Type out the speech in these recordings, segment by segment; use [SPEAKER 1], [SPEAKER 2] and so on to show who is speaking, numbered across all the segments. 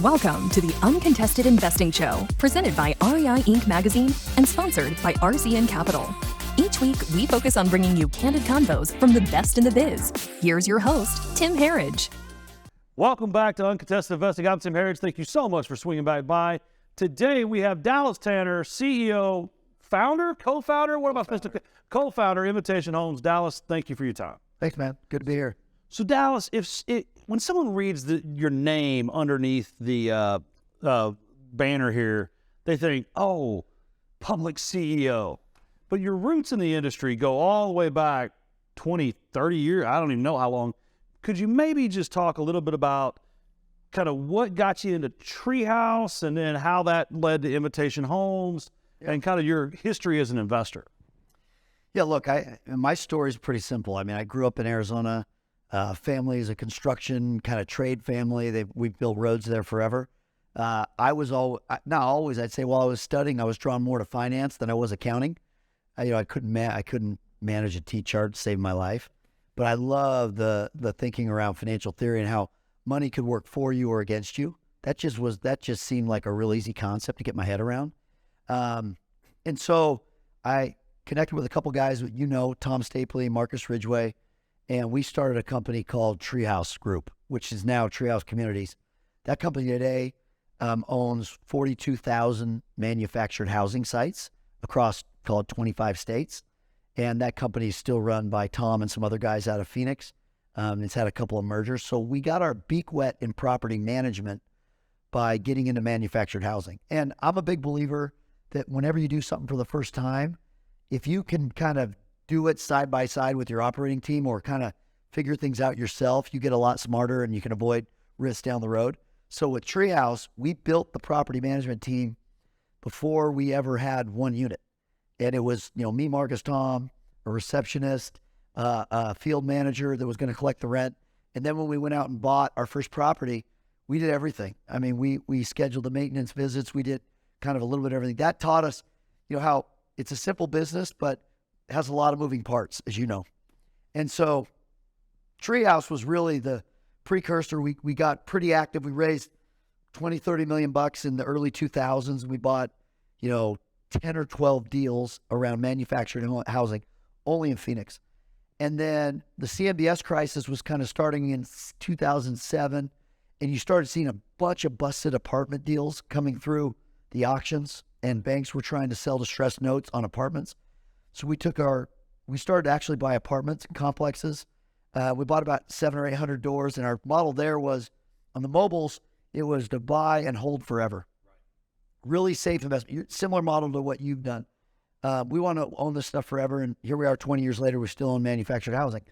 [SPEAKER 1] Welcome to the Uncontested Investing Show, presented by REI Inc. magazine and sponsored by RCN Capital. Each week, we focus on bringing you candid convos from the best in the biz. Here's your host, Tim Harridge.
[SPEAKER 2] Welcome back to Uncontested Investing. I'm Tim Harridge. Thank you so much for swinging back by. Today, we have Dallas Tanner, CEO, founder, co-founder? What about Mr. Co-founder, Invitation Homes. Dallas, thank you for your time.
[SPEAKER 3] Thanks, man. Good to be here.
[SPEAKER 2] So, Dallas, when someone reads your name underneath the banner here, they think, oh, public CEO. But your roots in the industry go all the way back 20, 30 years. I don't even know how long. Could you maybe just talk a little bit about kind of what got you into Treehouse and then how that led to Invitation Homes and kind of your history as an investor?
[SPEAKER 3] Yeah, look, my story is pretty simple. I mean, I grew up in Arizona. Family is a construction kind of trade family. We've built roads there forever. I was not always. I'd say while I was studying, I was drawn more to finance than I was accounting. I couldn't manage a T-chart to save my life, but I love the thinking around financial theory and how money could work for you or against you. That just seemed like a real easy concept to get my head around. And so I connected with a couple guys, Tom Stapley, Marcus Ridgway, and we started a company called Treehouse Group, which is now Treehouse Communities. That company today owns 42,000 manufactured housing sites across, call it 25 states. And that company is still run by Tom and some other guys out of Phoenix. It's had a couple of mergers. So we got our beak wet in property management by getting into manufactured housing. And I'm a big believer that whenever you do something for the first time, if you can kind of do it side by side with your operating team or kind of figure things out yourself, you get a lot smarter and you can avoid risks down the road. So with Treehouse, we built the property management team before we ever had one unit. And it was, me, Marcus, Tom, a receptionist, a field manager that was going to collect the rent. And then when we went out and bought our first property, we did everything. I mean, we scheduled the maintenance visits. We did kind of a little bit of everything. That taught us, how it's a simple business, but it has a lot of moving parts, as you know. And so Treehouse was really the precursor. We got pretty active. We raised 20, 30 million bucks in the early 2000s. We bought, 10 or 12 deals around manufactured housing, only in Phoenix. And then the CMBS crisis was kind of starting in 2007, and you started seeing a bunch of busted apartment deals coming through the auctions, and banks were trying to sell distressed notes on apartments. So we started to actually buy apartments and complexes. We bought about 700 or 800 doors, and our model there was, on the mobiles, it was to buy and hold forever. Really safe investment, similar model to what you've done. We want to own this stuff forever, and here we are 20 years later, we still own manufactured housing.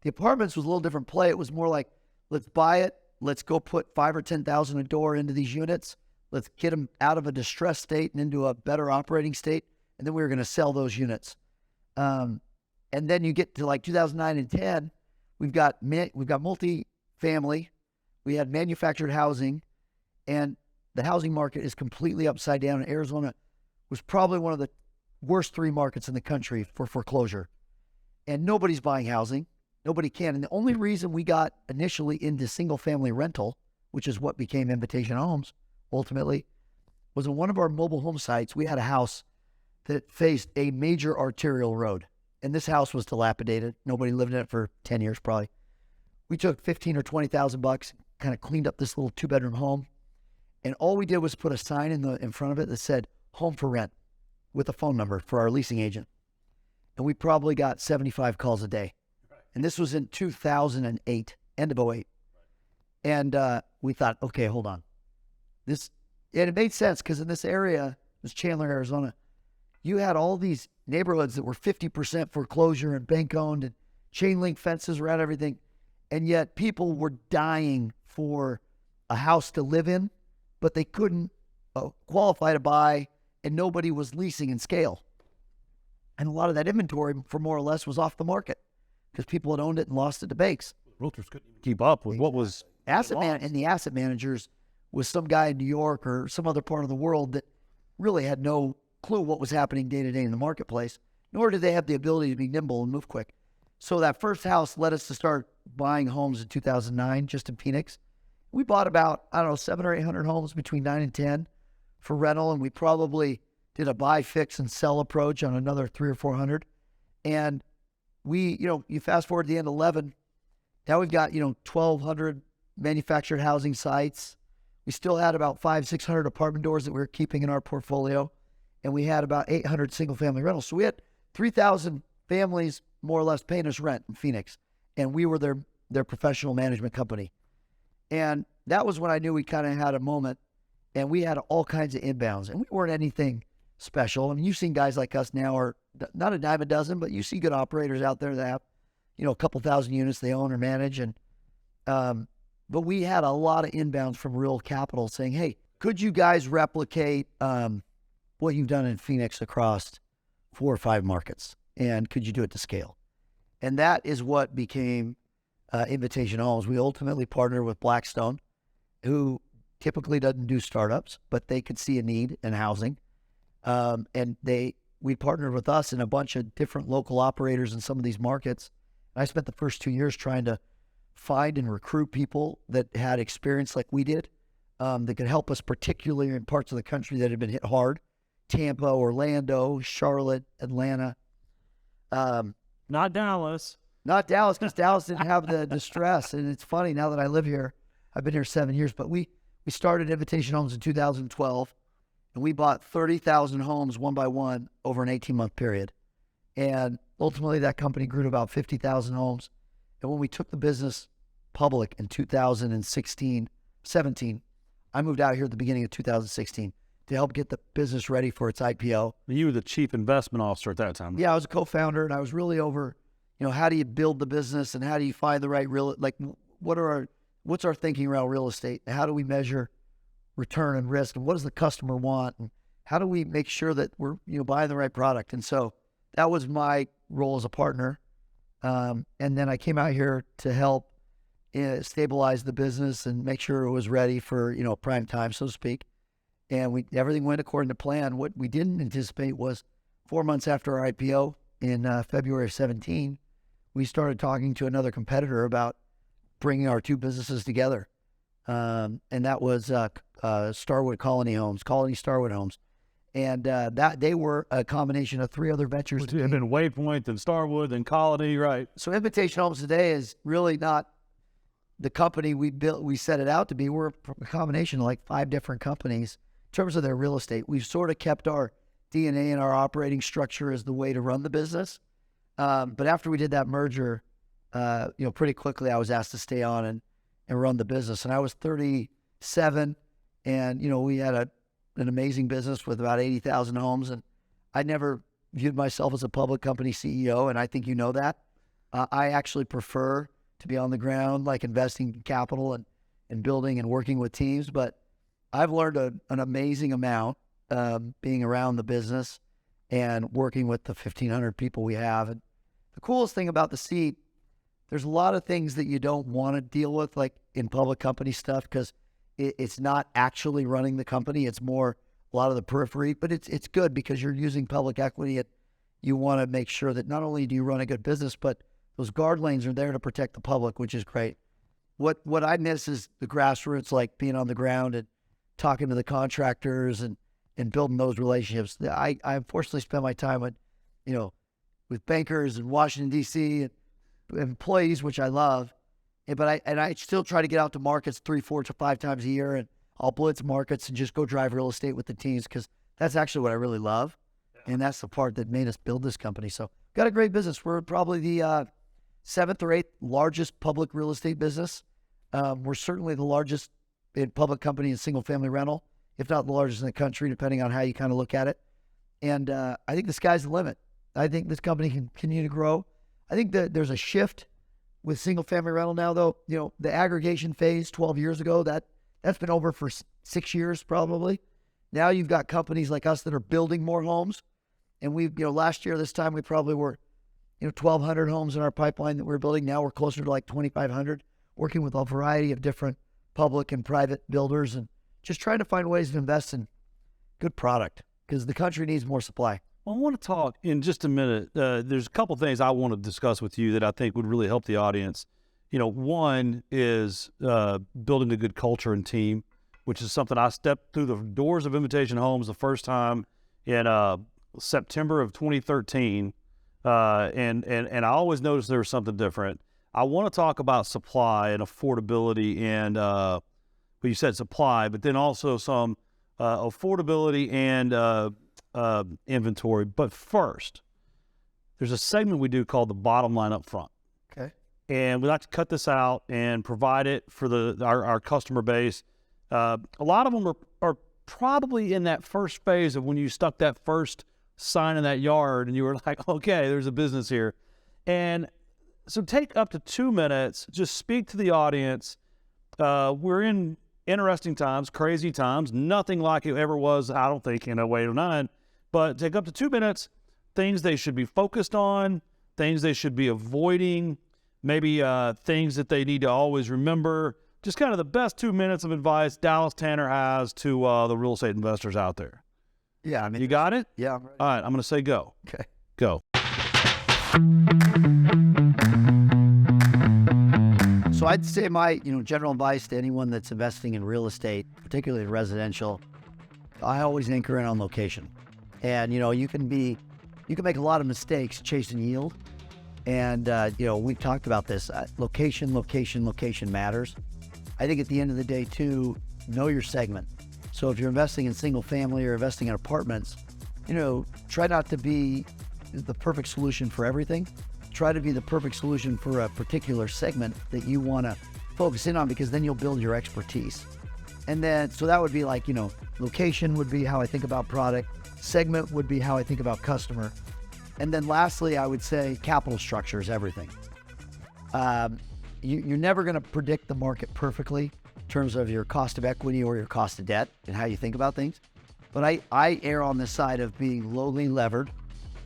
[SPEAKER 3] The apartments was a little different play. It was more like, let's buy it, let's go put 5,000 or 10,000 a door into these units, let's get them out of a distressed state and into a better operating state, and then we were going to sell those units. And then you get to like 2009 and 10, we've got multi-family, we had manufactured housing, and the housing market is completely upside down. And Arizona was probably one of the worst 3 markets in the country for foreclosure. And nobody's buying housing. Nobody can. And the only reason we got initially into single-family rental, which is what became Invitation Homes, ultimately, was on one of our mobile home sites. We had a house that faced a major arterial road. And this house was dilapidated. Nobody lived in it for 10 years probably. We took 15 or 20,000 bucks, kind of cleaned up this little 2-bedroom home. And all we did was put a sign in front of it that said home for rent with a phone number for our leasing agent. And we probably got 75 calls a day. And this was in 2008, end of 2008. And we thought, okay, hold on. And it made sense because in this area, it was Chandler, Arizona, you had all these neighborhoods that were 50% foreclosure and bank owned and chain link fences around everything. And yet people were dying for a house to live in, but they couldn't qualify to buy, and nobody was leasing in scale. And a lot of that inventory, for more or less, was off the market because people had owned it and lost it to banks.
[SPEAKER 2] Realtors couldn't even keep up with what was
[SPEAKER 3] and the asset managers was some guy in New York or some other part of the world that really had no clue what was happening day to day in the marketplace, nor did they have the ability to be nimble and move quick. So that first house led us to start buying homes in 2009, just in Phoenix. we bought about, I don't know, 700 or 800 homes between 9 and 10 for rental. And we probably did a buy, fix, and sell approach on another 300 or 400. And we, you fast forward to the end of 11, now we've got, 1,200 manufactured housing sites. We still had about 500, 600 apartment doors that we were keeping in our portfolio. And we had about 800 single family rentals. So we had 3,000 families more or less paying us rent in Phoenix. And we were their professional management company. And that was when I knew we kind of had a moment, and we had all kinds of inbounds, and we weren't anything special. I mean, you've seen guys like us now are not a dime a dozen, but you see good operators out there that have, a couple thousand units they own or manage. And, but we had a lot of inbounds from real capital saying, hey, could you guys replicate what you've done in Phoenix across 4 or 5 markets? And could you do it to scale? And that is what became Invitation Homes. We ultimately partnered with Blackstone, who typically doesn't do startups, but they could see a need in housing. And we partnered with us and a bunch of different local operators in some of these markets. And I spent the first 2 years trying to find and recruit people that had experience like we did, that could help us, particularly in parts of the country that had been hit hard. Tampa, Orlando, Charlotte, Atlanta.
[SPEAKER 2] Not Dallas.
[SPEAKER 3] Not Dallas, because Dallas didn't have the distress. And it's funny, now that I live here, I've been here 7 years, but we started Invitation Homes in 2012, and we bought 30,000 homes one by one over an 18-month period. And ultimately, that company grew to about 50,000 homes. And when we took the business public in 17, I moved out here at the beginning of 2016 to help get the business ready for its IPO.
[SPEAKER 2] You were the chief investment officer at that time.
[SPEAKER 3] Yeah, I was a co-founder, and I was really over, how do you build the business and how do you find the right what's our thinking around real estate? And how do we measure return and risk? And what does the customer want? And how do we make sure that we're, buying the right product? And so that was my role as a partner. And then I came out here to help stabilize the business and make sure it was ready for, prime time, so to speak. And everything went according to plan. What we didn't anticipate was 4 months after our IPO in February of 17, we started talking to another competitor about bringing our two businesses together. And that was Starwood Colony Starwood Homes. And that they were a combination of 3 other ventures.
[SPEAKER 2] And then Waypoint, then Starwood, then Colony, right?
[SPEAKER 3] So Invitation Homes today is really not the company we built. We set it out to be. We're a combination of like 5 different companies in terms of their real estate. We've sort of kept our DNA and our operating structure as the way to run the business. But after we did that merger, pretty quickly I was asked to stay on and run the business. And I was 37, and we had an amazing business with about 80,000 homes. And I never viewed myself as a public company CEO, and I think you know that. I actually prefer to be on the ground, like investing capital and building and working with teams. But I've learned an amazing amount being around the business and working with the 1,500 people we have. And the coolest thing about the seat, there's a lot of things that you don't want to deal with, like in public company stuff, because it's not actually running the company. It's more a lot of the periphery, but it's good because you're using public equity. And you want to make sure that not only do you run a good business, but those guard lanes are there to protect the public, which is great. What I miss is the grassroots, like being on the ground and talking to the contractors and building those relationships. I unfortunately spend my time with bankers in Washington, D.C. and employees, which I love. But I still try to get out to markets 3, 4 to 5 times a year, and I'll blitz markets and just go drive real estate with the teams, because that's actually what I really love. And that's the part that made us build this company. So got a great business. We're probably the 7th or 8th largest public real estate business. We're certainly the largest public company in single family rental, if not the largest in the country, depending on how you kind of look at it. And I think the sky's the limit. I think this company can continue to grow. I think that there's a shift with single family rental now, though. The aggregation phase 12 years ago, that's been over for 6 years probably. Now you've got companies like us that are building more homes. And we, last year, this time we probably were, 1,200 homes in our pipeline that we're building. Now we're closer to like 2,500, working with a variety of different public and private builders and just trying to find ways to invest in good product, because the country needs more supply.
[SPEAKER 2] Well, I want to talk in just a minute. There's a couple things I want to discuss with you that I think would really help the audience one is building a good culture and team, which is something I stepped through the doors of Invitation Homes the first time in September of 2013, and I always noticed there was something different. I want to talk about supply and affordability, and well, you said supply, but then also some affordability and inventory. But first, there's a segment we do called the bottom line up front.
[SPEAKER 3] Okay.
[SPEAKER 2] And we like to cut this out and provide it for our customer base. A lot of them are probably in that first phase of when you stuck that first sign in that yard and you were like, okay, there's a business here. And so take up to 2 minutes, just speak to the audience. We're in interesting times, crazy times, nothing like it ever was, I don't think, in 08 or 09. But take up to 2 minutes, things they should be focused on, things they should be avoiding, maybe things that they need to always remember. Just kind of the best 2 minutes of advice Dallas Tanner has to the real estate investors out there.
[SPEAKER 3] Yeah, I mean,
[SPEAKER 2] You got it?
[SPEAKER 3] yeah, I'm ready.
[SPEAKER 2] All right, I'm going to say go.
[SPEAKER 3] Okay.
[SPEAKER 2] Go.
[SPEAKER 3] So I'd say my, general advice to anyone that's investing in real estate, particularly residential, I always anchor in on location. And, you can make a lot of mistakes chasing yield. And, we've talked about this. Location matters. I think at the end of the day, too, know your segment. So if you're investing in single family or investing in apartments, try not to be the perfect solution for everything. Try to be the perfect solution for a particular segment that you want to focus in on, because then you'll build your expertise. And then, so that would be like, location would be how I think about product. Segment would be how I think about customer. And then lastly, I would say capital structure is everything. You're never going to predict the market perfectly in terms of your cost of equity or your cost of debt and how you think about things. But I err on the side of being lowly levered.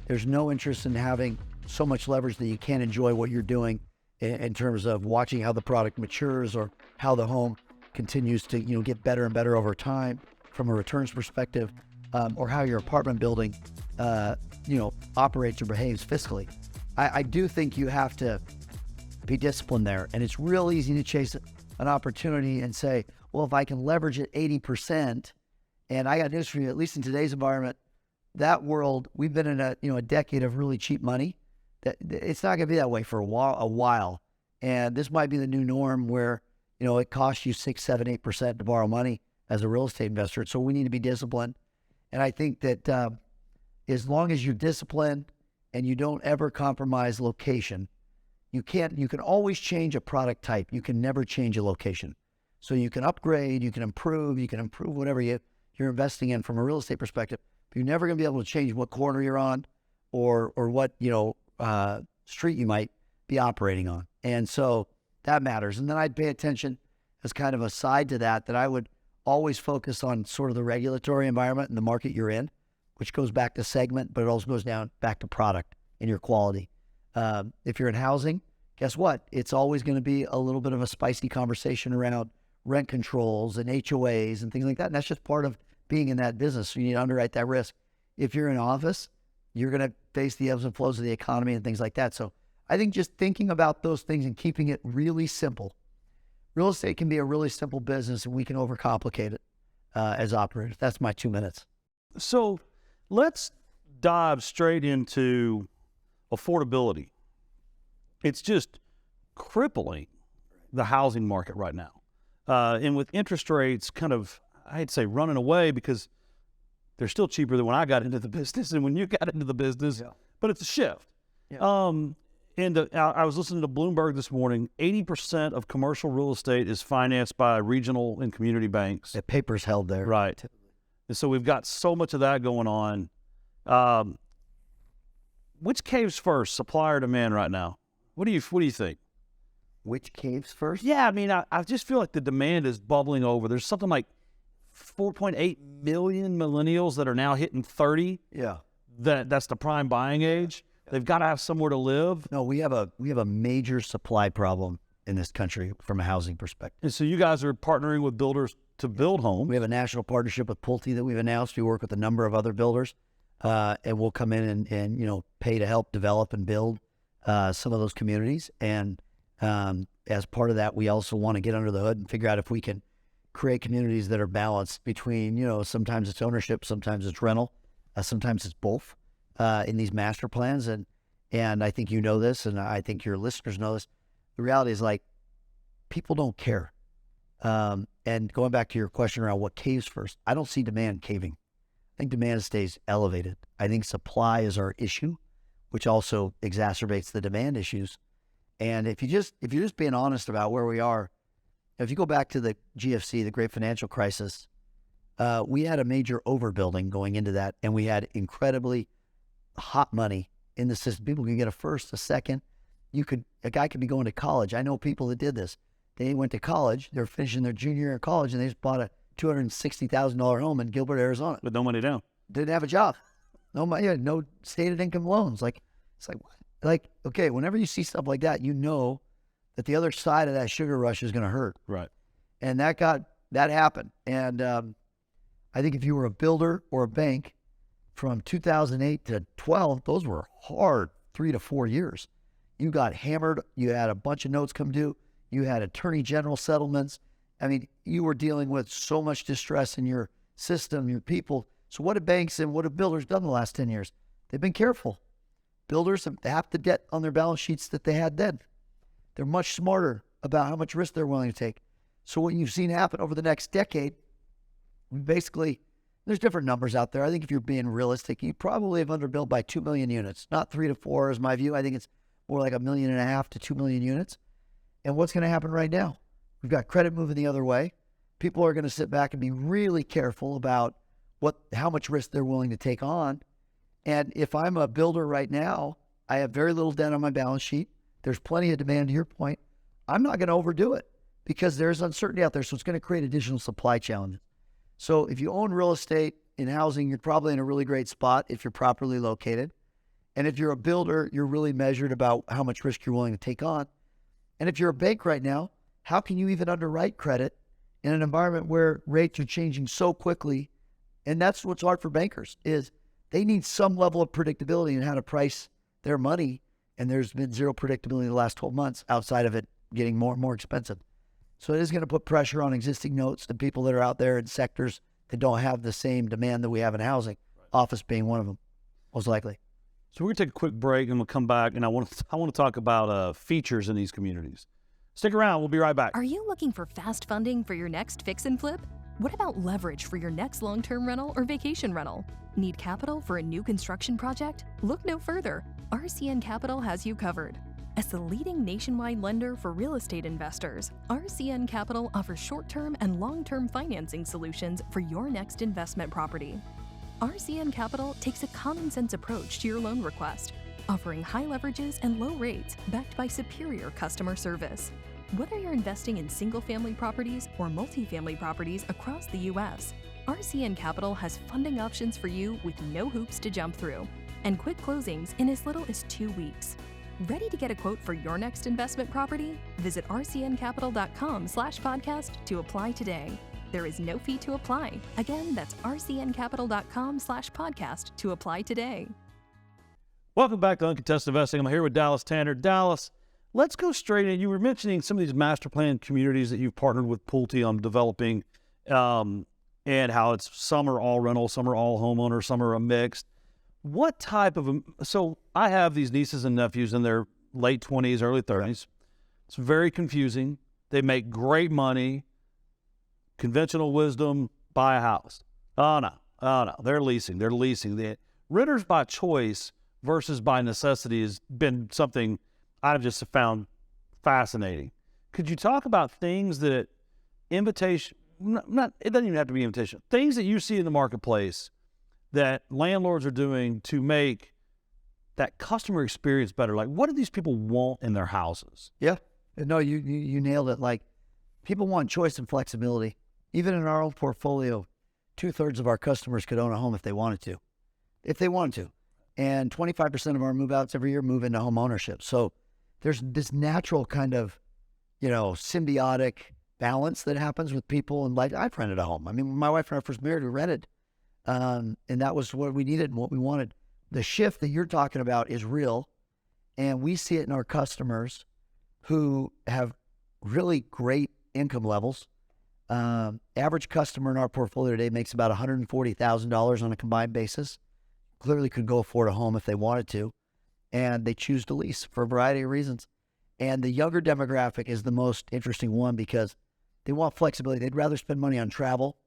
[SPEAKER 3] There's no interest in having so much leverage that you can't enjoy what you're doing in terms of watching how the product matures or how the home continues to get better and better over time from a returns perspective, or how your apartment building operates or behaves fiscally. I do think you have to be disciplined there. And it's real easy to chase an opportunity and say, well, if I can leverage it 80%, and I got news for you, at least in today's environment, that world, we've been in a decade of really cheap money. That it's not going to be that way for a while. And this might be the new norm where, it costs you 6, 7, 8% to borrow money as a real estate investor. So we need to be disciplined. And I think that as long as you're disciplined and you don't ever compromise location, you can always change a product type. You can never change a location. So you can upgrade, you can improve whatever you're investing in from a real estate perspective. But you're never going to be able to change what corner you're on or what, street you might be operating on. And so that matters. And then I'd pay attention as kind of a side to that I would always focus on sort of the regulatory environment and the market you're in, which goes back to segment, but it also goes back to product and your quality. If you're in housing, guess what? It's always going to be a little bit of a spicy conversation around rent controls and HOAs and things like that. And that's just part of being in that business. So you need to underwrite that risk. If you're in office, you're going to face the ebbs and flows of the economy and things like that. So I think just thinking about those things and keeping it really simple. Real estate can be a really simple business, and we can overcomplicate it as operators. That's my 2 minutes.
[SPEAKER 2] So let's dive straight into affordability. It's just crippling the housing market right now. And with interest rates kind of, I'd say, running away, because they're still cheaper than when I got into the business and when you got into the business, but it's a shift. Yeah. I was listening to Bloomberg this morning. 80% of commercial real estate is financed by regional and community banks.
[SPEAKER 3] The paper's held there.
[SPEAKER 2] Right. And so we've got so much of that going on. Which caves first, supply or demand right now? What do you think?
[SPEAKER 3] Which caves first?
[SPEAKER 2] Yeah, I mean, I just feel like the demand is bubbling over. There's something like 4.8 million millennials that are now hitting 30.
[SPEAKER 3] Yeah.
[SPEAKER 2] That's the prime buying age. They've got to have somewhere to live.
[SPEAKER 3] No, we have a major supply problem in this country from a housing perspective.
[SPEAKER 2] And so you guys are partnering with builders to build homes.
[SPEAKER 3] We have a national partnership with Pulte that we've announced. We work with a number of other builders, and we'll come in and pay to help develop and build some of those communities. And As part of that, we also want to get under the hood and figure out if we can create communities that are balanced between, sometimes it's ownership, sometimes it's rental, sometimes it's both in these master plans. And I think you know this, and I think your listeners know this. The reality is, like, people don't care. And going back to your question around what caves first, I don't see demand caving. I think demand stays elevated. I think supply is our issue, which also exacerbates the demand issues. And if you're just being honest about where we are, if you go back to the GFC, the Great Financial Crisis, we had a major overbuilding going into that, and we had incredibly hot money in the system. People could get a first, a second. A guy could be going to college. I know people that did this. They went to college. They're finishing their junior year of college, and they just bought a $260,000 home in Gilbert, Arizona.
[SPEAKER 2] With no money down.
[SPEAKER 3] Didn't have a job. No money, no stated income loans. It's like, what? Like, okay, whenever you see stuff like that, you know that the other side of that sugar rush is going to hurt.
[SPEAKER 2] Right.
[SPEAKER 3] And that happened. And I think if you were a builder or a bank from 2008 to 12, those were hard 3 to 4 years. You got hammered. You had a bunch of notes come due. You had attorney general settlements. I mean, you were dealing with so much distress in your system, your people. So what have banks and what have builders done the last 10 years? They've been careful. Builders have half the debt on their balance sheets that they had then. They're much smarter about how much risk they're willing to take. So what you've seen happen over the next decade, basically, there's different numbers out there. I think if you're being realistic, you probably have underbuilt by 2 million units. Not 3 to 4 is my view. I think it's more like 1.5 million to 2 million units. And what's going to happen right now? We've got credit moving the other way. People are going to sit back and be really careful about how much risk they're willing to take on. And if I'm a builder right now, I have very little debt on my balance sheet. There's plenty of demand to your point. I'm not going to overdo it because there's uncertainty out there. So it's going to create additional supply challenges. So if you own real estate in housing, you're probably in a really great spot if you're properly located. And if you're a builder, you're really measured about how much risk you're willing to take on. And if you're a bank right now, how can you even underwrite credit in an environment where rates are changing so quickly? And that's what's hard for bankers is they need some level of predictability in how to price their money. And there's been zero predictability in the last 12 months outside of it getting more and more expensive. So it is going to put pressure on existing notes and people that are out there in sectors that don't have the same demand that we have in housing, office being one of them, most likely.
[SPEAKER 2] So we're going to take a quick break and we'll come back, and I want to talk about features in these communities. Stick around. We'll be right back.
[SPEAKER 1] Are you looking for fast funding for your next fix and flip? What about leverage for your next long-term rental or vacation rental? Need capital for a new construction project? Look no further. RCN Capital has you covered. As the leading nationwide lender for real estate investors, RCN Capital offers short-term and long-term financing solutions for your next investment property. RCN Capital takes a common-sense approach to your loan request, offering high leverages and low rates backed by superior customer service. Whether you're investing in single-family properties or multifamily properties across the U.S., RCN Capital has funding options for you with no hoops to jump through and quick closings in as little as 2 weeks. Ready to get a quote for your next investment property? Visit rcncapital.com/podcast to apply today. There is no fee to apply. Again, that's rcncapital.com/podcast to apply today.
[SPEAKER 2] Welcome back to Uncontested Investing. I'm here with Dallas Tanner. Dallas, let's go straight in. You were mentioning some of these master plan communities that you've partnered with Pulte on developing, and how it's some are all rental, some are all homeowner, some are a mixed. What type of so I have these nieces and nephews in their late 20s, early 30s. It's very confusing. They make great money. Conventional wisdom, buy a house. Oh no. They're leasing. The renters by choice versus by necessity has been something I've just found fascinating. Could you talk about things that it doesn't even have to be invitation, things that you see in the marketplace that landlords are doing to make that customer experience better? Like, what do these people want in their houses?
[SPEAKER 3] Yeah. No, you nailed it. Like, people want choice and flexibility. Even in our own portfolio, 2/3 of our customers could own a home if they wanted to. And 25% of our move-outs every year move into home ownership. So there's this natural kind of, symbiotic balance that happens with people. And like, I've rented a home. I mean, when my wife and I first married, we rented. And that was what we needed and what we wanted. The shift that you're talking about is real. And we see it in our customers who have really great income levels. Average customer in our portfolio today makes about $140,000 on a combined basis. Clearly could go afford a home if they wanted to, and they choose to lease for a variety of reasons. And the younger demographic is the most interesting one because they want flexibility. They'd rather spend money on travel,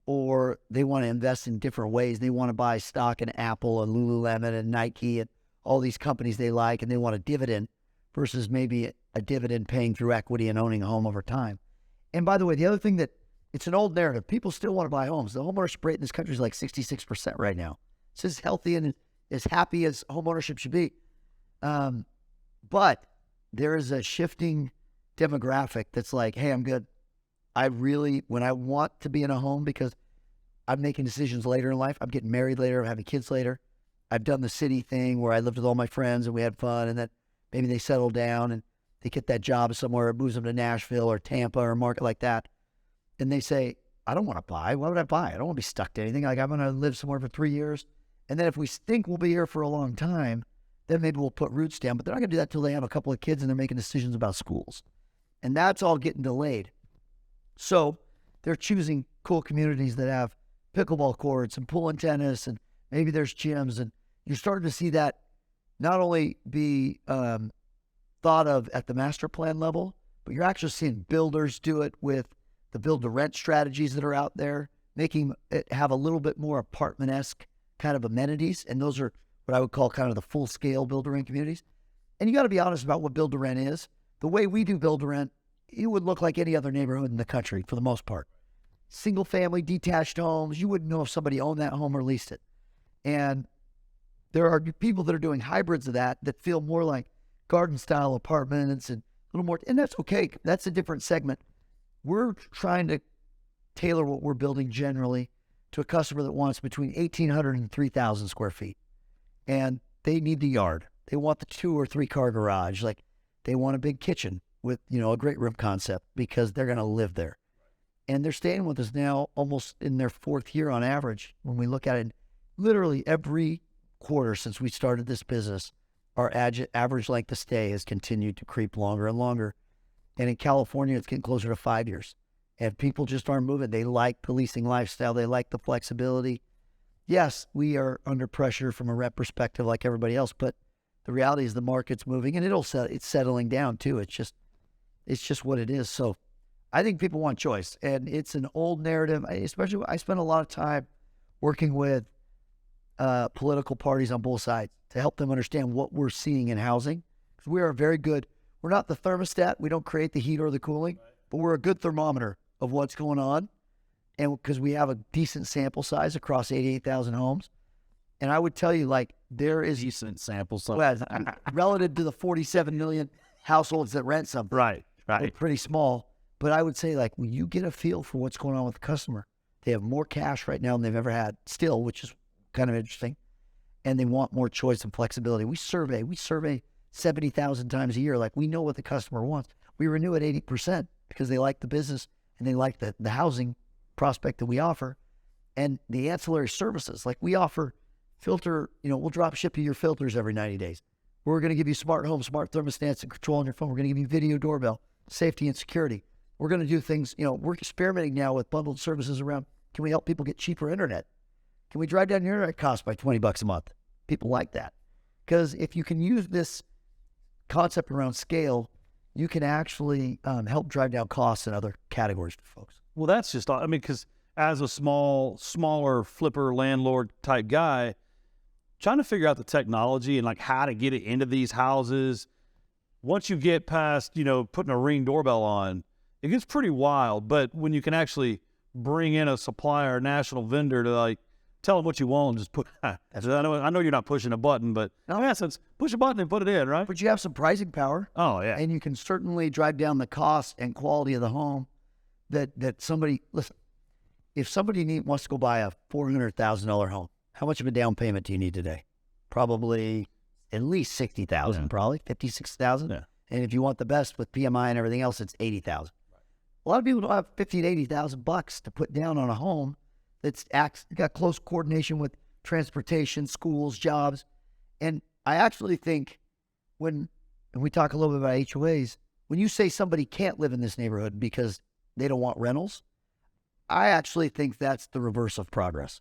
[SPEAKER 3] or they want to invest in different ways. They want to buy stock in Apple and Lululemon and Nike and all these companies they like, and they want a dividend versus maybe a dividend paying through equity and owning a home over time. And by the way, the other thing that it's an old narrative, people still want to buy homes. The homeownership rate in this country is like 66% right now. It's as healthy and as happy as homeownership should be. But there is a shifting demographic that's like, hey, I'm good. When I want to be in a home because I'm making decisions later in life, I'm getting married later, I'm having kids later. I've done the city thing where I lived with all my friends and we had fun, and then maybe they settle down and they get that job somewhere, it moves them to Nashville or Tampa or a market like that. And they say, I don't want to buy. Why would I buy? I don't want to be stuck to anything. Like, I'm going to live somewhere for 3 years. And then if we think we'll be here for a long time, then maybe we'll put roots down. But they're not going to do that till they have a couple of kids and they're making decisions about schools. And that's all getting delayed. So they're choosing cool communities that have pickleball courts and pool and tennis, and maybe there's gyms. And you're starting to see that not only be thought of at the master plan level, but you're actually seeing builders do it with the build-to-rent strategies that are out there, making it have a little bit more apartment-esque kind of amenities. And those are what I would call kind of the full-scale build-to-rent communities. And you got to be honest about what build-to-rent is. The way we do build-to-rent, it would look like any other neighborhood in the country for the most part. Single-family, detached homes, you wouldn't know if somebody owned that home or leased it. And there are people that are doing hybrids of that feel more like garden-style apartments and a little more, and that's okay. That's a different segment. We're trying to tailor what we're building generally to a customer that wants between 1,800 and 3,000 square feet. And they need the yard. They want the 2 or 3 car garage. Like, they want a big kitchen with, a great room concept because they're going to live there. And they're staying with us now almost in their 4th year on average. When we look at it, literally every quarter since we started this business, our average length of stay has continued to creep longer and longer. And in California, it's getting closer to 5 years. And people just aren't moving. They like the leasing lifestyle. They like the flexibility. Yes, we are under pressure from a rent perspective like everybody else, but the reality is the market's moving, and it's settling down too. It's just what it is. So I think people want choice, and it's an old narrative. Especially, I spend a lot of time working with political parties on both sides to help them understand what we're seeing in housing. Because we are very good. We're not the thermostat. We don't create the heat or the cooling, but we're a good thermometer of what's going on. And because we have a decent sample size across 88,000 homes. And I would tell you, like, there is
[SPEAKER 2] Decent sample size.
[SPEAKER 3] well, relative to the 47 million households that rent something.
[SPEAKER 2] Right.
[SPEAKER 3] They're pretty small. But I would say, like, when you get a feel for what's going on with the customer, they have more cash right now than they've ever had still, which is kind of interesting. And they want more choice and flexibility. We survey 70,000 times a year. Like, we know what the customer wants. We renew at 80% because they like the business and they like the housing prospect that we offer. And the ancillary services, like we offer filter, we'll drop ship you your filters every 90 days. We're going to give you smart home, smart thermostats and control on your phone. We're going to give you video doorbell, safety and security. We're going to do things, we're experimenting now with bundled services around, can we help people get cheaper internet? Can we drive down your internet cost by $20 a month? People like that. Because if you can use this concept around scale, you can actually help drive down costs in other categories for folks.
[SPEAKER 2] Well, that's just, because as a smaller flipper landlord type guy, trying to figure out the technology and like how to get it into these houses. Once you get past, putting a Ring doorbell on, it gets pretty wild. But when you can actually bring in a supplier, a national vendor to like tell them what you want and just put, I know you're not pushing a button, but in essence, push a button and put it in, right?
[SPEAKER 3] But you have some pricing power.
[SPEAKER 2] Oh, yeah.
[SPEAKER 3] And you can certainly drive down the cost and quality of the home that somebody, listen, if somebody wants to go buy a $400,000 home, how much of a down payment do you need today? Probably at least $60,000, probably $50,000, $60,000.
[SPEAKER 2] Yeah.
[SPEAKER 3] And if you want the best with PMI and everything else, it's $80,000. Right. A lot of people don't have $50,000 to $80,000 to put down on a home that's got close coordination with transportation, schools, jobs. And I actually think when we talk a little bit about HOAs, when you say somebody can't live in this neighborhood because they don't want rentals, I actually think that's the reverse of progress.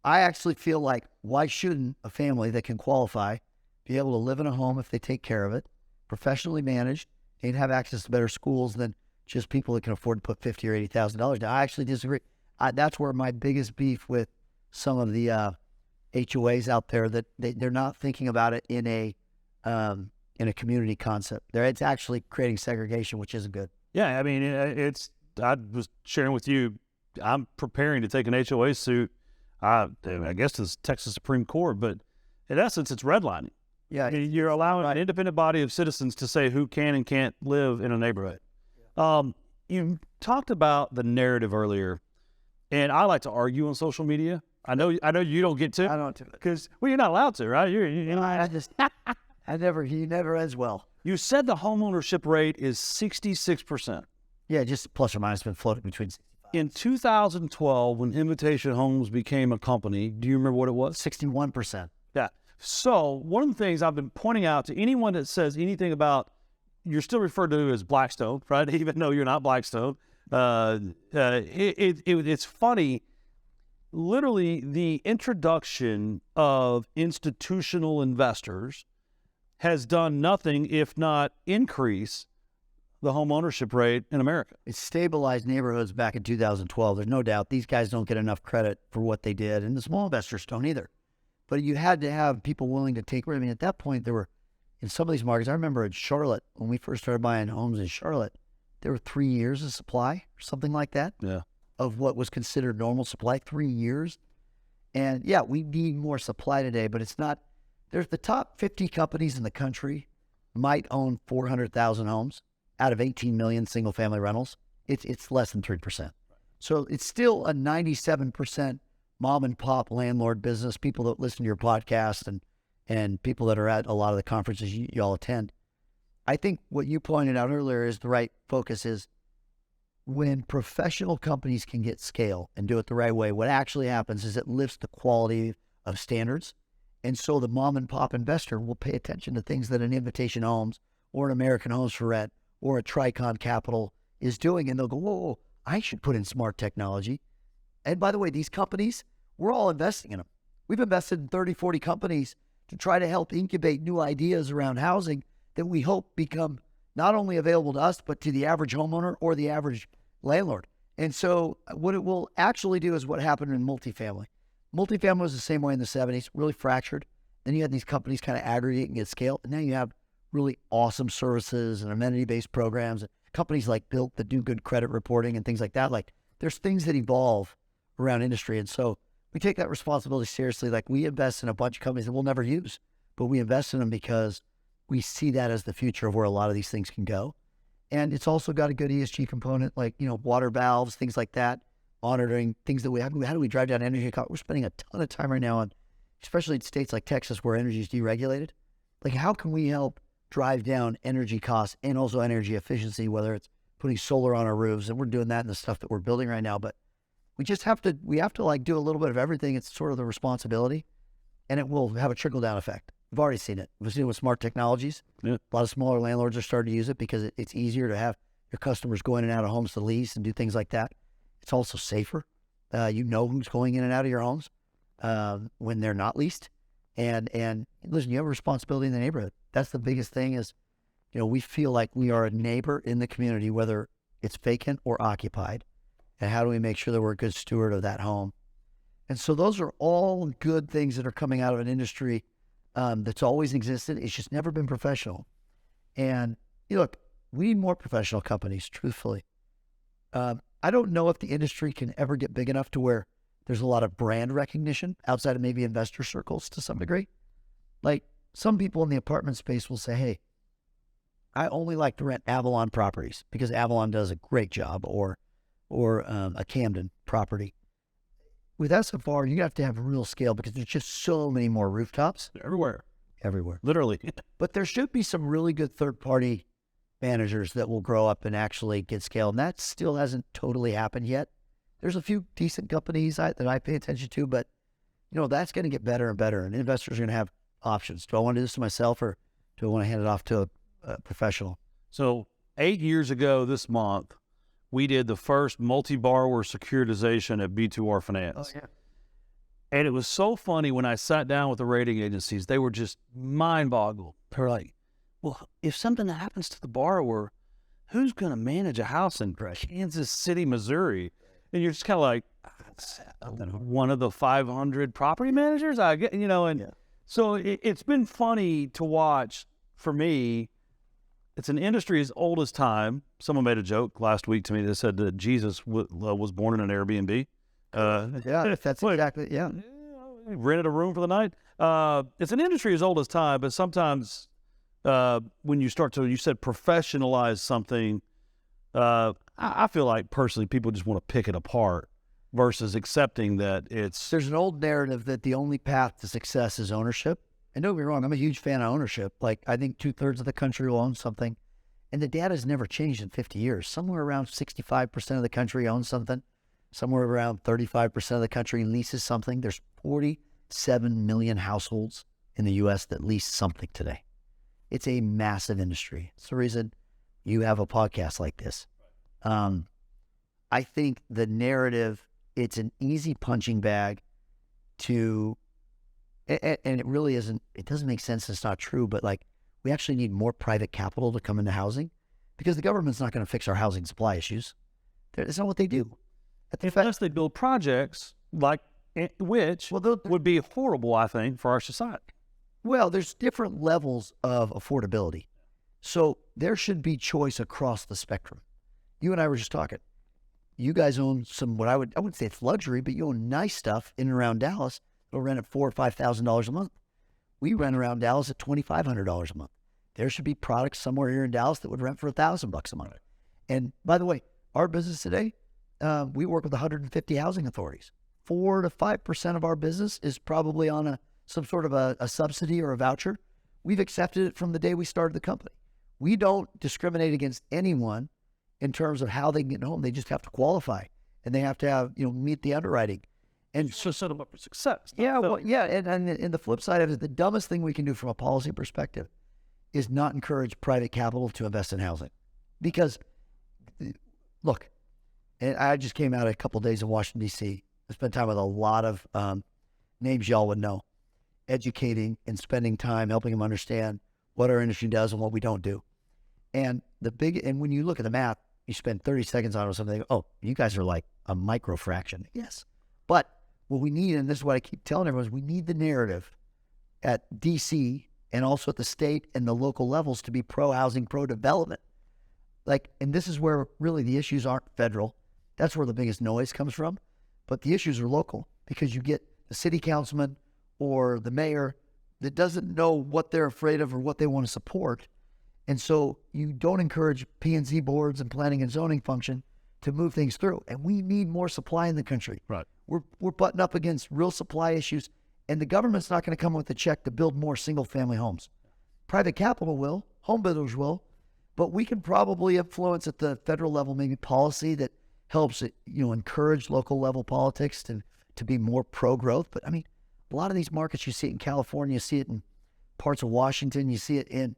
[SPEAKER 3] I actually feel like, why shouldn't a family that can qualify be able to live in a home if they take care of it, professionally managed, and have access to better schools than just people that can afford to put $50,000 or $80,000 down? I actually disagree. That's where my biggest beef with some of the HOAs out there, that they're not thinking about it in a community concept. It's actually creating segregation, which isn't good.
[SPEAKER 2] Yeah, I mean, I was sharing with you, I'm preparing to take an HOA suit, I guess to the Texas Supreme Court, but in essence, it's redlining.
[SPEAKER 3] Yeah.
[SPEAKER 2] I mean, you're allowing an independent body of citizens to say who can and can't live in a neighborhood. Yeah. You talked about the narrative earlier, and I like to argue on social media. I know you don't get to.
[SPEAKER 3] I don't,
[SPEAKER 2] because you're not allowed to, right?
[SPEAKER 3] He never ends well.
[SPEAKER 2] You said the homeownership rate is 66%.
[SPEAKER 3] Yeah, just plus or minus, been floating between 65.
[SPEAKER 2] In 2012, when Invitation Homes became a company, do you remember what it was?
[SPEAKER 3] 61%.
[SPEAKER 2] Yeah. So one of the things I've been pointing out to anyone that says anything about, you're still referred to as Blackstone, right? Even though you're not Blackstone. It's funny. Literally, the introduction of institutional investors has done nothing if not increase the home ownership rate in America.
[SPEAKER 3] It stabilized neighborhoods back in 2012. There's no doubt these guys don't get enough credit for what they did, and the small investors don't either. But you had to have people willing to take risk. I mean, at that point, there were, in some of these markets, I remember in Charlotte, when we first started buying homes in Charlotte, there were 3 years of supply or something like that.
[SPEAKER 2] Yeah.
[SPEAKER 3] Of what was considered normal supply, 3 years. And yeah, we need more supply today, but it's not. There's the top 50 companies in the country might own 400,000 homes out of 18 million single family rentals. It's less than 3%. So it's still a 97% mom and pop landlord business, people that listen to your podcast and people that are at a lot of the conferences you all attend. I think what you pointed out earlier is the right focus is, when professional companies can get scale and do it the right way, what actually happens is it lifts the quality of standards. And so the mom and pop investor will pay attention to things that an Invitation Homes or an American Homes for Rent or a Tricon Capital is doing. And they'll go, whoa, I should put in smart technology. And by the way, these companies, we're all investing in them. We've invested in 30, 40 companies to try to help incubate new ideas around housing that we hope become not only available to us, but to the average homeowner or the average landlord. And so what it will actually do is what happened in multifamily. Multifamily was the same way in the 70s, really fractured. Then you had these companies kind of aggregate and get scale. And now you have really awesome services and amenity-based programs. And companies like Built that do good credit reporting and things like that. Like, there's things that evolve around industry. And so we take that responsibility seriously. Like, we invest in a bunch of companies that we'll never use, but we invest in them because we see that as the future of where a lot of these things can go. And it's also got a good ESG component, like, water valves, things like that, monitoring things that we have. How do we drive down energy costs? We're spending a ton of time right now on, especially in states like Texas where energy is deregulated. Like, how can we help drive down energy costs and also energy efficiency, whether it's putting solar on our roofs, and we're doing that in the stuff that we're building right now. But we have to like do a little bit of everything. It's sort of the responsibility, and it will have a trickle down effect. We've already seen it. We've seen it with smart technologies. Yeah. A lot of smaller landlords are starting to use it because it's easier to have your customers go in and out of homes to lease and do things like that. It's also safer. You know who's going in and out of your homes when they're not leased. And listen, you have a responsibility in the neighborhood. That's the biggest thing is, we feel like we are a neighbor in the community, whether it's vacant or occupied. And how do we make sure that we're a good steward of that home? And so those are all good things that are coming out of an industry that's always existed. It's just never been professional. And look, we need more professional companies, truthfully. I don't know if the industry can ever get big enough to where there's a lot of brand recognition outside of maybe investor circles to some degree. Like, some people in the apartment space will say, hey, I only like to rent Avalon properties because Avalon does a great job, or a Camden property. With SFR, you have to have real scale because there's just so many more rooftops.
[SPEAKER 2] Everywhere. Literally.
[SPEAKER 3] But there should be some really good third-party managers that will grow up and actually get scale. And that still hasn't totally happened yet. There's a few decent companies that I pay attention to, but that's going to get better and better. And investors are going to have options. Do I want to do this to myself, or do I want to hand it off to a professional?
[SPEAKER 2] So 8 years ago this month, we did the first multi-borrower securitization at B2R Finance.
[SPEAKER 3] Oh, yeah.
[SPEAKER 2] And it was so funny when I sat down with the rating agencies, they were just mind-boggled. They're like, well, if something happens to the borrower, who's going to manage a house in Kansas City, Missouri? And you're just kind of like, one of the 500 property managers? I get, and so it's been funny to watch for me. It's an industry as old as time. Someone made a joke last week to me that said that Jesus was born in an Airbnb.
[SPEAKER 3] Yeah, that's exactly, yeah.
[SPEAKER 2] Rented a room for the night. It's an industry as old as time, but sometimes when you start to, you said professionalize something, I feel like personally people just want to pick it apart versus accepting that it's...
[SPEAKER 3] There's an old narrative that the only path to success is ownership. And don't get me wrong, I'm a huge fan of ownership. Like, I think 2/3 of the country will own something. And the data has never changed in 50 years. Somewhere around 65% of the country owns something. Somewhere around 35% of the country leases something. There's 47 million households in the U.S. that lease something today. It's a massive industry. It's the reason you have a podcast like this. I think the narrative, it's an easy punching bag to, and it really isn't, it doesn't make sense. It's not true, but like, we actually need more private capital to come into housing because the government's not going to fix our housing supply issues. That's not what they do.
[SPEAKER 2] Unless they build projects like which would be horrible, I think, for our society.
[SPEAKER 3] Well, there's different levels of affordability. So there should be choice across the spectrum. You and I were just talking. You guys own some, I wouldn't say it's luxury, but you own nice stuff in and around Dallas. It'll rent at $4,000 or $5,000 a month. We rent around Dallas at $2,500 a month. There should be products somewhere here in Dallas that would rent for $1,000 a month. Right. And by the way, our business today, we work with 150 housing authorities. 4 to 5% of our business is probably on some sort of a subsidy or a voucher. We've accepted it from the day we started the company. We don't discriminate against anyone in terms of how they can get home. They just have to qualify, and they have to have, meet the underwriting. And
[SPEAKER 2] so set them up for success.
[SPEAKER 3] Yeah, and the flip side of it, the dumbest thing we can do from a policy perspective is not encourage private capital to invest in housing. Because, look, and I just came out a couple of days in Washington, D.C. I spent time with a lot of names y'all would know, educating and spending time helping them understand what our industry does and what we don't do. And when you look at the math, you spend 30 seconds on it or something, oh, you guys are like a micro fraction. Yes. But what we need, and this is what I keep telling everyone, is we need the narrative at D.C. and also at the state and the local levels to be pro-housing, pro-development. And this is where really the issues aren't federal. That's where the biggest noise comes from. But the issues are local because you get the city councilman or the mayor that doesn't know what they're afraid of or what they want to support. And so you don't encourage P&Z boards and planning and zoning function to move things through. And we need more supply in the country.
[SPEAKER 2] Right.
[SPEAKER 3] We're butting up against real supply issues, and the government's not going to come with a check to build more single-family homes. Private capital will, home builders will, but we can probably influence at the federal level maybe policy that helps it, encourage local level politics to be more pro-growth. But I mean, a lot of these markets, you see it in California, you see it in parts of Washington, you see it in,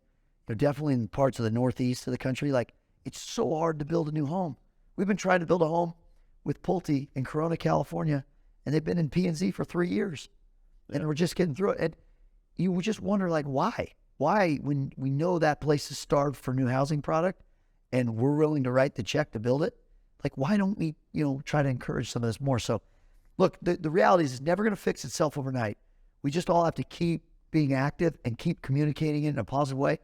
[SPEAKER 3] definitely in parts of the Northeast of the country. Like, it's so hard to build a new home. We've been trying to build a home with Pulte in Corona, California, and they've been in P&Z for 3 years. And we're just getting through it. And you would just wonder, why? Why, when we know that place is starved for new housing product and we're willing to write the check to build it, why don't we, try to encourage some of this more? So, look, the reality is it's never going to fix itself overnight. We just all have to keep being active and keep communicating it in a positive way.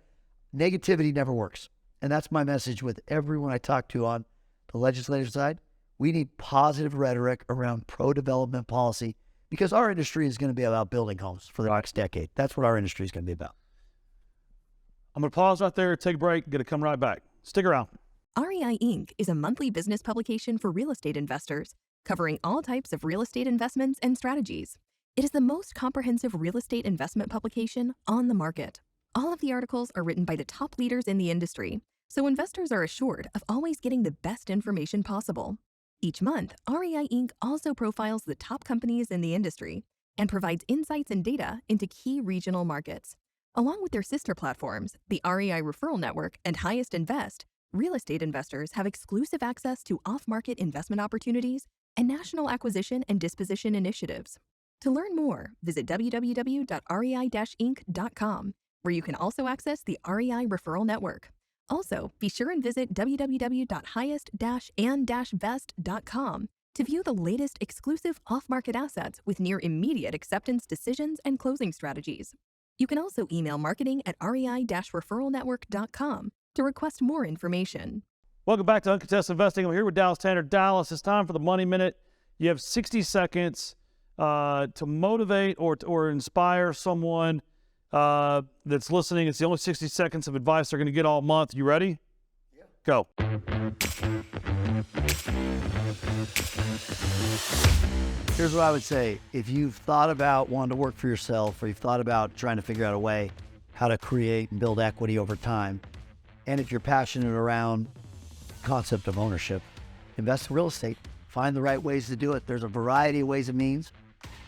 [SPEAKER 3] Negativity never works. And that's my message with everyone I talk to on the legislative side. We need positive rhetoric around pro-development policy because our industry is going to be about building homes for the next decade. That's what our industry is going to be about.
[SPEAKER 2] I'm going to pause right there, take a break, going to come right back. Stick around.
[SPEAKER 1] REI Inc. is a monthly business publication for real estate investors, covering all types of real estate investments and strategies. It is the most comprehensive real estate investment publication on the market. All of the articles are written by the top leaders in the industry, so investors are assured of always getting the best information possible. Each month, REI Inc. also profiles the top companies in the industry and provides insights and data into key regional markets. Along with their sister platforms, the REI Referral Network and Highest Invest, real estate investors have exclusive access to off-market investment opportunities and national acquisition and disposition initiatives. To learn more, visit www.rei-inc.com, where you can also access the REI Referral Network. Also, be sure and visit www.highest-and-vest.com to view the latest exclusive off-market assets with near immediate acceptance decisions and closing strategies. You can also email marketing@rei-referralnetwork.com to request more information.
[SPEAKER 2] Welcome back to Uncontested Investing. I'm here with Dallas Tanner. Dallas, it's time for the Money Minute. You have 60 seconds to motivate or inspire someone that's listening. It's the only 60 seconds of advice they're going to get all month. You ready? Yeah. Go.
[SPEAKER 3] Here's what I would say. If you've thought about wanting to work for yourself, or you've thought about trying to figure out a way how to create and build equity over time, and if you're passionate around the concept of ownership, invest in real estate. Find the right ways to do it. There's a variety of ways and means.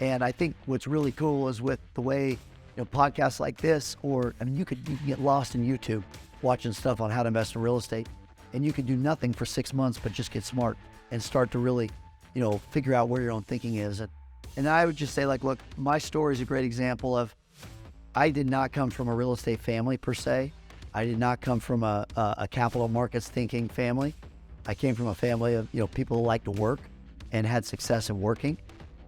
[SPEAKER 3] And I think what's really cool is with the way, podcasts like this, or you can get lost in YouTube watching stuff on how to invest in real estate, and you can do nothing for 6 months but just get smart and start to really, figure out where your own thinking is. And I would just say, look, my story is a great example of, I did not come from a real estate family per se. I did not come from a capital markets thinking family. I came from a family of, people who like to work and had success in working.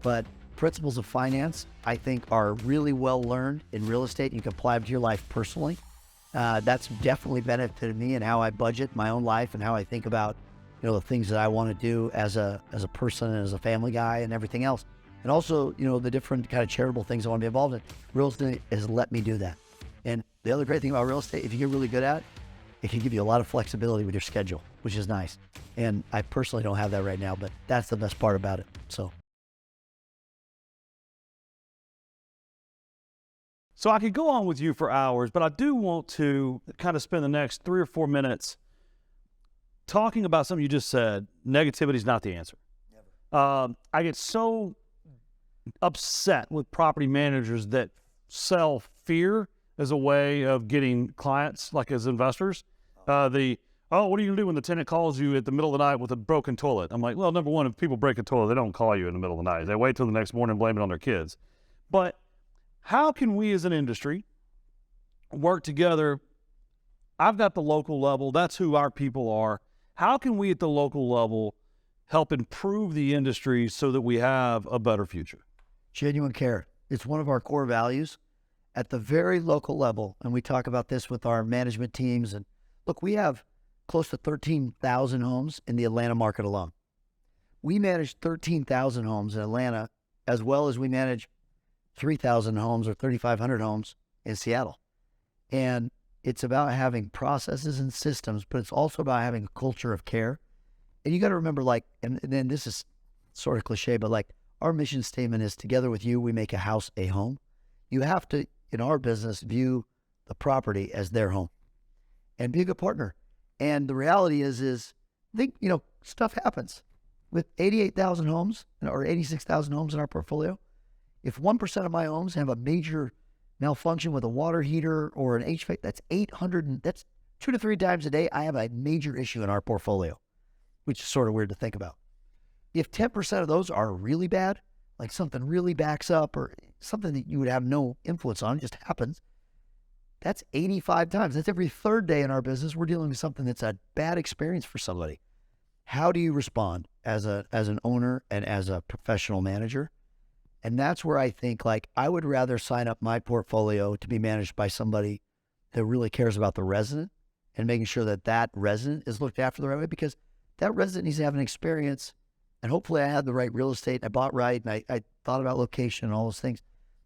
[SPEAKER 3] But principles of finance, I think, are really well learned in real estate. You can apply them to your life personally. That's definitely benefited me in how I budget my own life and how I think about, the things that I want to do as a person and as a family guy and everything else. And also, the different kind of charitable things I want to be involved in. Real estate has let me do that. And the other great thing about real estate, if you get really good at it, it can give you a lot of flexibility with your schedule, which is nice. And I personally don't have that right now, but that's the best part about it. So
[SPEAKER 2] I could go on with you for hours, but I do want to kind of spend the next 3 or 4 minutes talking about something you just said. Negativity is not the answer. Never. I get so upset with property managers that sell fear as a way of getting clients, like as investors. What are you going to do when the tenant calls you at the middle of the night with a broken toilet? I'm like, well, number one, if people break a toilet, they don't call you in the middle of the night. They wait till the next morning and blame it on their kids. But how can we as an industry work together? I've got the local level. That's who our people are. How can we at the local level help improve the industry so that we have a better future?
[SPEAKER 3] Genuine care. It's one of our core values at the very local level. And we talk about this with our management teams. And look, we have close to 13,000 homes in the Atlanta market alone. We manage 13,000 homes in Atlanta, as well as we manage 3,000 homes or 3,500 homes in Seattle. And it's about having processes and systems, but it's also about having a culture of care. And you got to remember, and then this is sort of cliche, but our mission statement is, together with you, we make a house a home. You have to, in our business, view the property as their home and be a good partner. And the reality is I think, stuff happens. With 88,000 homes or 86,000 homes in our portfolio, if 1% of my homes have a major malfunction with a water heater or an HVAC, that's 800, that's 2 to 3 times a day I have a major issue in our portfolio, which is sort of weird to think about. If 10% of those are really bad, like something really backs up or something that you would have no influence on, it just happens, that's 85 times. That's every third day in our business we're dealing with something that's a bad experience for somebody. How do you respond as an owner and as a professional manager? And that's where I think, I would rather sign up my portfolio to be managed by somebody that really cares about the resident and making sure that that resident is looked after the right way, because that resident needs to have an experience. And hopefully I had the right real estate, I bought right, and I thought about location and all those things.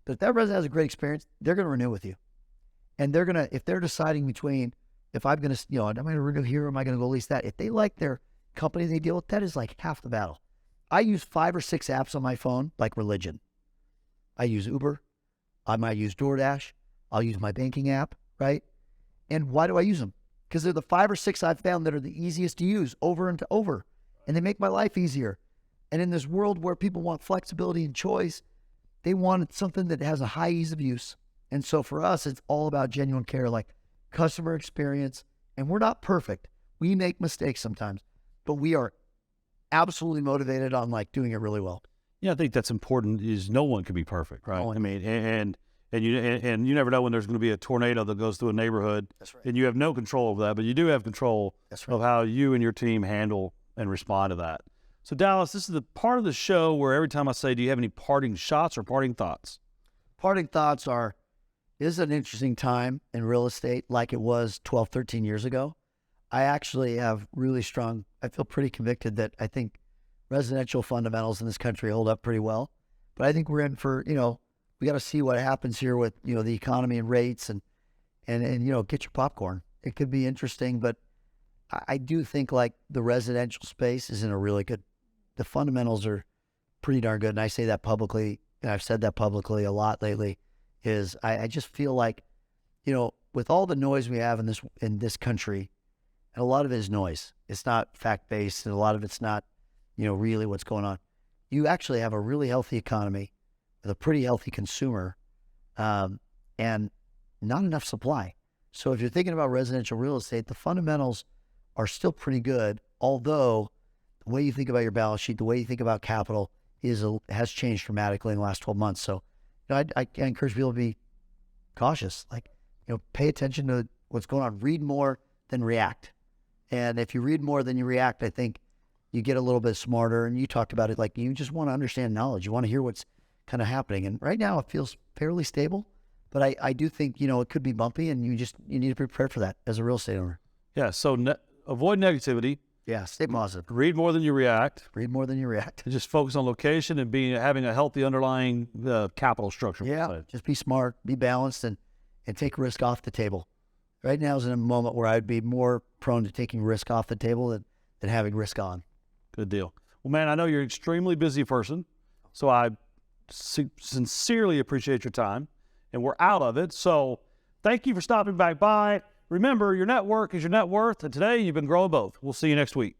[SPEAKER 3] But if that resident has a great experience, they're going to renew with you. And they're going to, if they're deciding between, if I'm going to, am I going to renew here or am I going to go lease that? If they like their company they deal with, that is half the battle. I use 5 or 6 apps on my phone, like religion. I use Uber. I might use DoorDash. I'll use my banking app, right? And why do I use them? Because they're the 5 or 6 I've found that are the easiest to use over and over. And they make my life easier. And in this world where people want flexibility and choice, they want something that has a high ease of use And so for us, it's all about genuine care, like customer experience. And we're not perfect. We make mistakes sometimes, but we are absolutely motivated on like doing it really well.
[SPEAKER 2] Yeah, I think that's important. Is no one can be perfect, right?
[SPEAKER 3] No.
[SPEAKER 2] I mean, and you never know when there's going to be a tornado that goes through a neighborhood.
[SPEAKER 3] That's right.
[SPEAKER 2] And you have no control of that, but you do have control
[SPEAKER 3] That's right.
[SPEAKER 2] of how you and your team handle and respond to that. So Dallas, this is the part of the show where every time I say, do you have any parting shots or parting thoughts?
[SPEAKER 3] Parting thoughts are, this is an interesting time in real estate like it was 12, 13 years ago. I actually have really strong, I feel pretty convicted that I think residential fundamentals in this country hold up pretty well. But I think we're in for, we got to see what happens here with, the economy and rates and get your popcorn. It could be interesting, but I do think like the residential space is in a really good, the fundamentals are pretty darn good. And I say that publicly, and I've said that publicly a lot lately, is I just feel like, with all the noise we have in this country, and a lot of it is noise. It's not fact-based, and a lot of it's not, really what's going on. You actually have a really healthy economy with a pretty healthy consumer, and not enough supply. So if you're thinking about residential real estate, the fundamentals are still pretty good, although the way you think about your balance sheet, the way you think about capital has changed dramatically in the last 12 months. So I encourage people to be cautious, pay attention to what's going on, read more than react. And if you read more than you react, I think you get a little bit smarter. And you talked about it, like you just want to understand knowledge. You want to hear what's kind of happening. And right now it feels fairly stable, but I do think, it could be bumpy, and you need to prepare for that as a real estate owner.
[SPEAKER 2] Yeah, so avoid negativity.
[SPEAKER 3] Yeah, stay positive.
[SPEAKER 2] Read more than you react.
[SPEAKER 3] Read more than you react.
[SPEAKER 2] And just focus on location and having a healthy underlying capital structure.
[SPEAKER 3] Yeah, just be smart, be balanced, and take risk off the table. Right now is in a moment where I'd be more prone to taking risk off the table than having risk on.
[SPEAKER 2] Good deal. Well, man, I know you're an extremely busy person, so I sincerely appreciate your time, and we're out of it. So thank you for stopping back by. Remember, your network is your net worth, and today you've been growing both. We'll see you next week.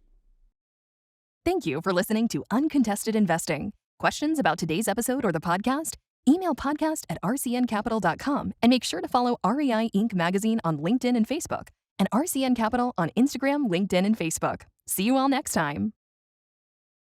[SPEAKER 1] Thank you for listening to Uncontested Investing. Questions about today's episode or the podcast? Email podcast@rcncapital.com and make sure to follow REI Inc. magazine on LinkedIn and Facebook, and RCN Capital on Instagram, LinkedIn, and Facebook. See you all next time.